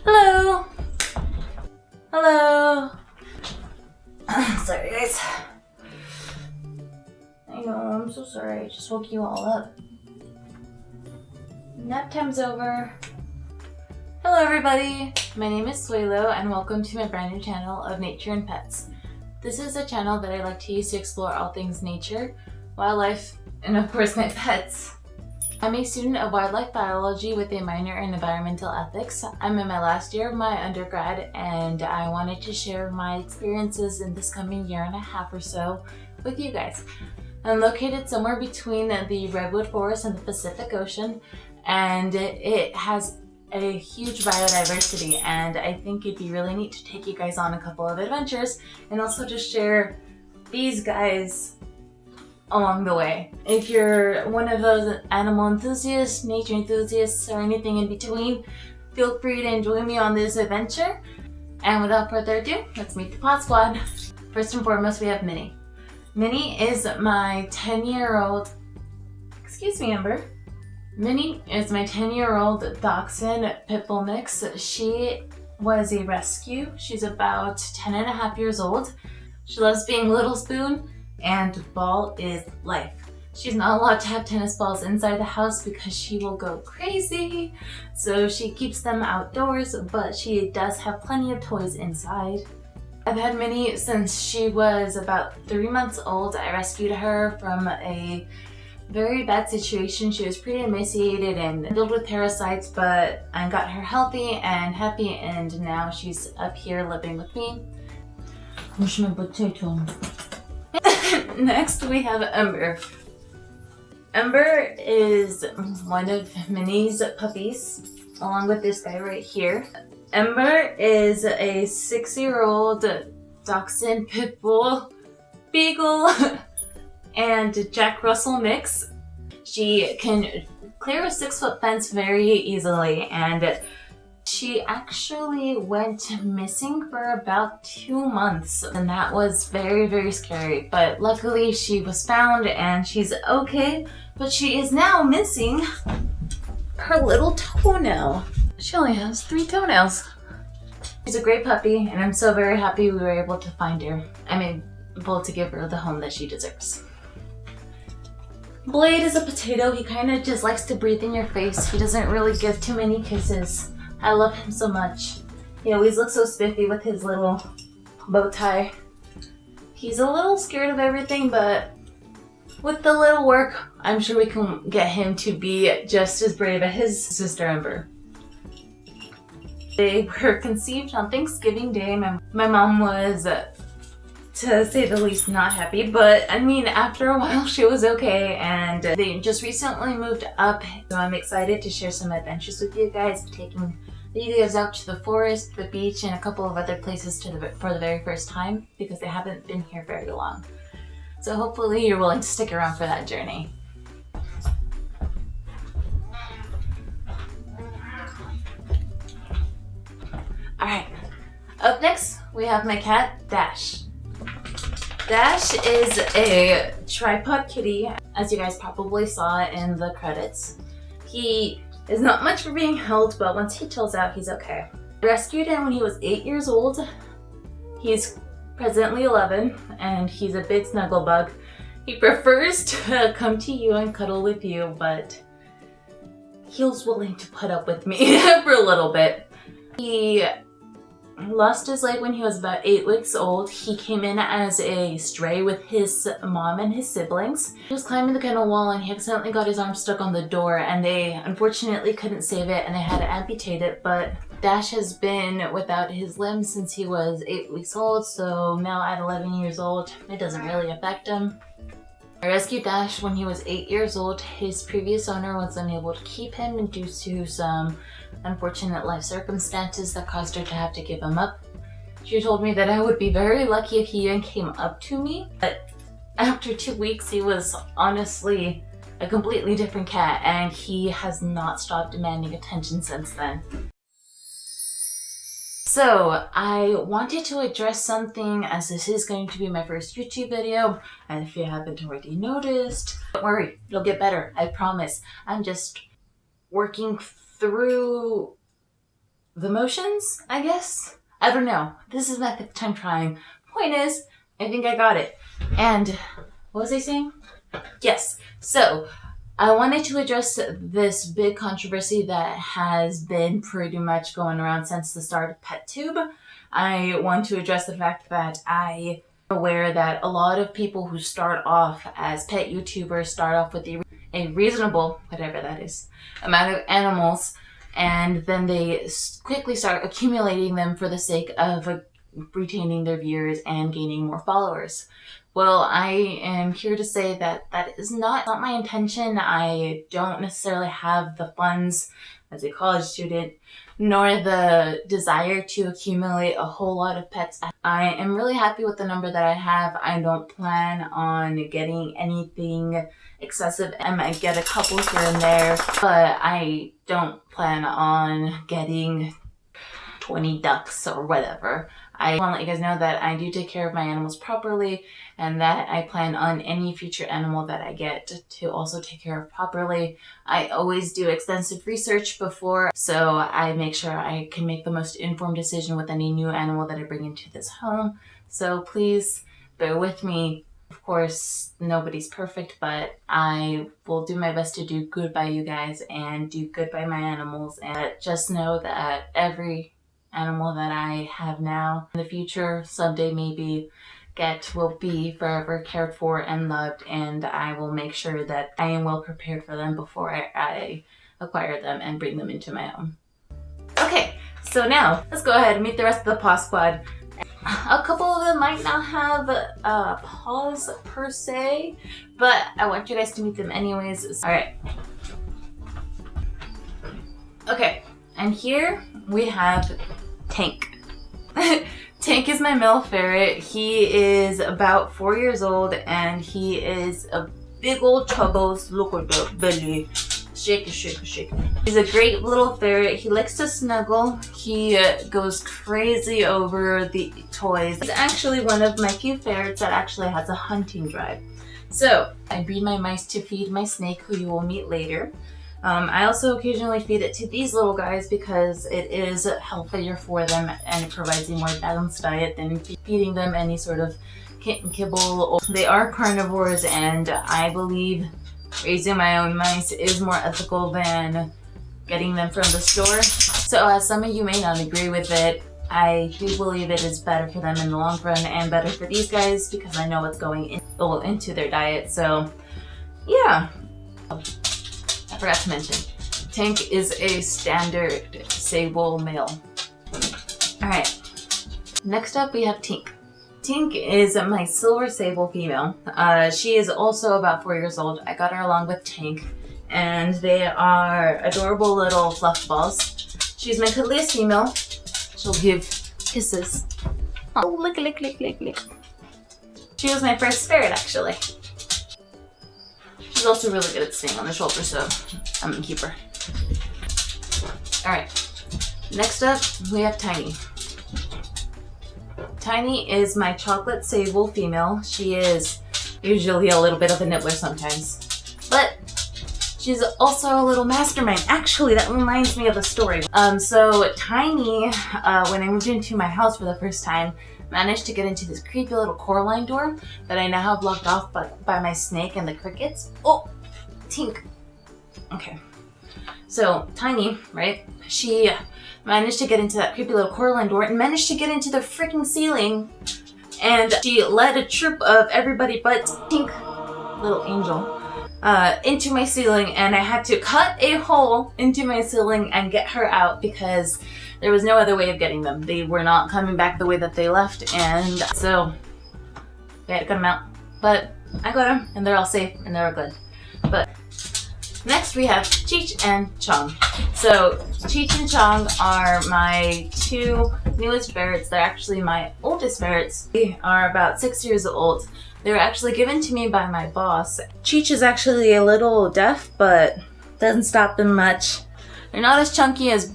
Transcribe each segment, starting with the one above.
Hello! Hello! Sorry guys. I know, I'm so sorry. I just woke you all up. Nap time's over. Hello everybody! My name is Suelo and welcome to my brand new channel of Nature and Pets. This is a channel that I like to use to explore all things nature, wildlife, and of course my pets. I'm a student of wildlife biology with a minor in environmental ethics. I'm in my last year of my undergrad and I wanted to share my experiences in this coming year and a half or so with you guys. I'm located somewhere between the redwood forest and the Pacific Ocean, and it has a huge biodiversity, and I think it'd be really neat to take you guys on a couple of adventures and also just share these guys along the way. If you're one of those animal enthusiasts, nature enthusiasts, or anything in between, feel free to join me on this adventure. And without further ado, let's meet the Paw Squad. First and foremost, we have Minnie. Minnie is my 10-year-old, excuse me, Ember. Minnie is my 10-year-old Dachshund Pit Bull mix. She was a rescue. She's about 10 and a half years old. She loves being Little Spoon, and ball is life. She's not allowed to have tennis balls inside the house because she will go crazy. So she keeps them outdoors, but she does have plenty of toys inside. I've had Minnie since she was about 3 months old. I rescued her from a very bad situation. She was pretty emaciated and filled with parasites, but I got her healthy and happy, and now she's up here living with me. Where's my potato? Next we have Ember. Ember is one of Minnie's puppies, along with this guy right here. Ember is a 6-year-old Dachshund Pit Bull Beagle and Jack Russell mix. She can clear a 6-foot fence very easily, and she actually went missing for about 2 months, and that was very, very scary. But luckily she was found and she's okay, but she is now missing her little toenail. She only has 3 toenails. She's a great puppy, and I'm so very happy we were able to find her. I'm able to give her the home that she deserves. Blade is a potato. He kind of just likes to breathe in your face. He doesn't really give too many kisses. I love him so much. He always looks so spiffy with his little bow tie. He's a little scared of everything, but with the little work, I'm sure we can get him to be just as brave as his sister Ember. They were conceived on Thanksgiving Day. My mom was, to say the least, not happy, but I mean, after a while she was okay, and they just recently moved up, so I'm excited to share some adventures with you guys, taking you guys out to the forest, the beach, and a couple of other places for the very first time, because they haven't been here very long. So hopefully you're willing to stick around for that journey. Alright, up next we have my cat, Dash. Dash is a tripod kitty, as you guys probably saw in the credits. He is not much for being held, but once he chills out, he's okay. I rescued him when he was 8 years old. He's presently 11, and he's a big snuggle bug. He prefers to come to you and cuddle with you, but he's willing to put up with me for a little bit. He lost his leg when he was about 8 weeks old. He came in as a stray with his mom and his siblings. He was climbing the kennel wall and he accidentally got his arm stuck on the door, and they unfortunately couldn't save it and they had to amputate it, but Dash has been without his limbs since he was 8 weeks old, so now at 11 years old, it doesn't really affect him. I rescued Dash when he was 8 years old. His previous owner was unable to keep him due to some unfortunate life circumstances that caused her to have to give him up. She told me that I would be very lucky if he even came up to me, but after 2 weeks he was honestly a completely different cat, and he has not stopped demanding attention since then. So I wanted to address something, as this is going to be my first YouTube video, and if you haven't already noticed, don't worry, it'll get better, I promise. I'm just working through with emotions, I guess? I don't know. This is my 5th time trying. Point is, I think I got it. And what was I saying? Yes. So I wanted to address this big controversy that has been pretty much going around since the start of PetTube. I want to address the fact that I am aware that a lot of people who start off as pet YouTubers start off with a reasonable, whatever that is, amount of animals, and then they quickly start accumulating them for the sake of retaining their viewers and gaining more followers. Well, I am here to say that that is not my intention. I don't necessarily have the funds as a college student, nor the desire to accumulate a whole lot of pets. I am really happy with the number that I have. I don't plan on getting anything excessive. I might get a couple here and there, but I don't plan on getting 20 ducks or whatever. I want to let you guys know that I do take care of my animals properly, and that I plan on any future animal that I get to also take care of properly. I always do extensive research before, so I make sure I can make the most informed decision with any new animal that I bring into this home. So please bear with me. Of course, nobody's perfect, but I will do my best to do good by you guys and do good by my animals. And just know that every animal that I have now, in the future, someday maybe, will be forever cared for and loved, and I will make sure that I am well prepared for them before I acquire them and bring them into my home. Okay, so now let's go ahead and meet the rest of the Paw Squad. A couple of them might not have paws per se, but I want you guys to meet them anyways. Alright. Okay, and here we have Tink. Tink is my male ferret. He is about 4 years old, and he is a big old chuggles. Look at the belly. Shake it, shake it, shake it. He's a great little ferret. He likes to snuggle. He goes crazy over the toys. He's actually one of my few ferrets that actually has a hunting drive. So I breed my mice to feed my snake, who you will meet later. I also occasionally feed it to these little guys because it is healthier for them and it provides a more balanced diet than feeding them any sort of kibble. They are carnivores, and I believe raising my own mice is more ethical than getting them from the store. So as some of you may not agree with it, I do believe it is better for them in the long run and better for these guys because I know what's going into their diet. So yeah. I forgot to mention, Tink is a standard sable male. Alright, next up we have Tink. Tink is my silver sable female. She is also about 4 years old. I got her along with Tink, and they are adorable little fluff balls. She's my cuddliest female. She'll give kisses. Oh, lick, lick, lick, lick, lick. She was my first ferret, actually. She's also really good at staying on the shoulder, so I'm gonna keep her. Alright, next up we have Tiny. Tiny is my chocolate sable female. She is usually a little bit of a nibbler sometimes, but she's also a little mastermind. Actually, that reminds me of a story. So Tiny, when I moved into my house for the first time, managed to get into this creepy little Coraline door that I now have blocked off by my snake and the crickets. Oh, Tink. Okay. So Tiny, right? She managed to get into that creepy little Coraline door and managed to get into the freaking ceiling. And she led a troop of everybody but Tink, little angel, into my ceiling, and I had to cut a hole into my ceiling and get her out because there was no other way of getting them. They were not coming back the way that they left, and so we had to cut them out. But I got them, and they're all safe, and they're all good. But next we have Cheech and Chong. So Cheech and Chong are my two newest ferrets. They're actually my oldest ferrets. They are about 6 years old. They were actually given to me by my boss. Cheech is actually a little deaf, but doesn't stop them much. They're not as chunky as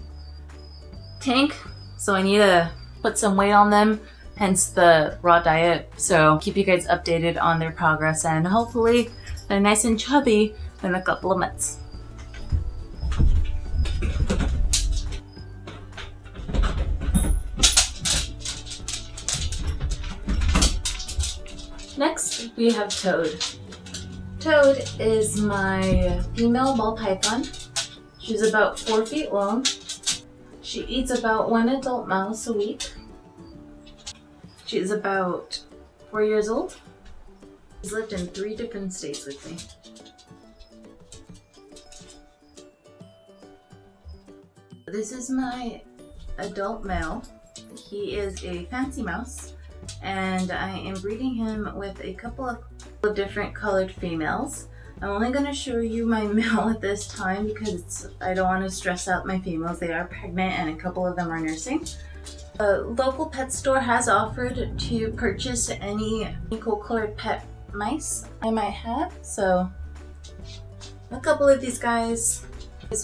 Tink, so I need to put some weight on them, hence the raw diet. So keep you guys updated on their progress, and hopefully they're nice and chubby in a couple of months. we have Toad. Toad is my female ball python. She's about 4 feet long. She eats about 1 adult mouse a week. She's about 4 years old. She's lived in 3 different states with me. This is my adult male. He is a fancy mouse, and I am breeding him with a couple of different colored females. I'm only going to show you my male at this time because I don't want to stress out my females. They are pregnant and a couple of them are nursing. A local pet store has offered to purchase any cool colored pet mice I might have. So a couple of these guys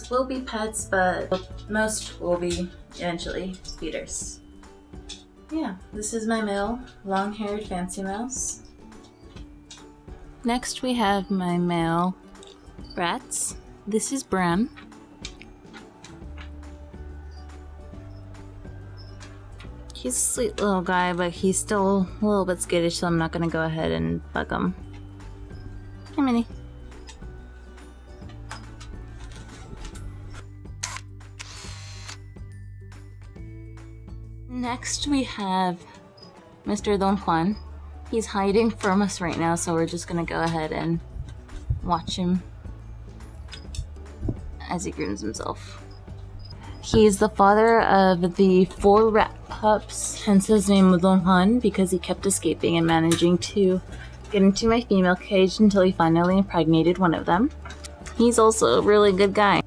will be pets, but most will be eventually feeders. Yeah, this is my male long-haired fancy mouse. Next we have my male rats. This is Bram. He's a sweet little guy, but he's still a little bit skittish, so I'm not gonna go ahead and bug him. Hi, Minnie. Next we have Mr. Don Juan. He's hiding from us right now, so we're just gonna go ahead and watch him as he grooms himself. He's the father of the 4 rat pups, hence his name was Don Juan, because he kept escaping and managing to get into my female cage until he finally impregnated one of them. He's also a really good guy.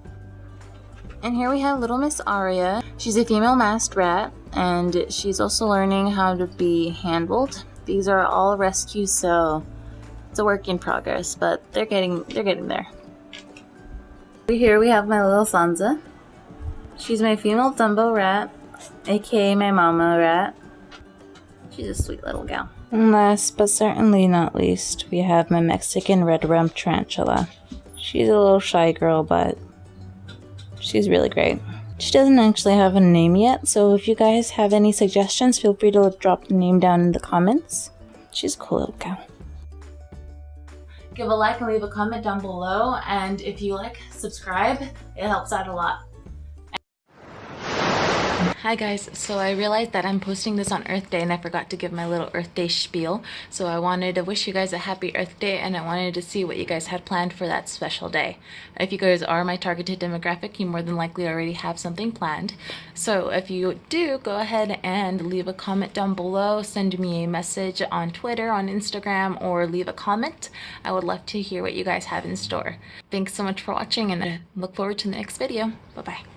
And here we have little Miss Aria. She's a female masked rat, and she's also learning how to be handled. These are all rescues, so it's a work in progress, but they're getting there. Here we have my little Sansa. She's my female Dumbo Rat, aka my mama rat. She's a sweet little gal. And last but certainly not least, we have my Mexican red rump tarantula. She's a little shy girl, but she's really great. She doesn't actually have a name yet, so if you guys have any suggestions, feel free to drop the name down in the comments. She's a cool little cow. Give a like and leave a comment down below, and if you like, subscribe. It helps out a lot. Hi guys, so I realized that I'm posting this on Earth Day and I forgot to give my little Earth Day spiel. So I wanted to wish you guys a happy Earth Day, and I wanted to see what you guys had planned for that special day. If you guys are my targeted demographic, you more than likely already have something planned. So if you do, go ahead and leave a comment down below, send me a message on Twitter, on Instagram, or leave a comment. I would love to hear what you guys have in store. Thanks so much for watching, and I look forward to the next video. Bye bye.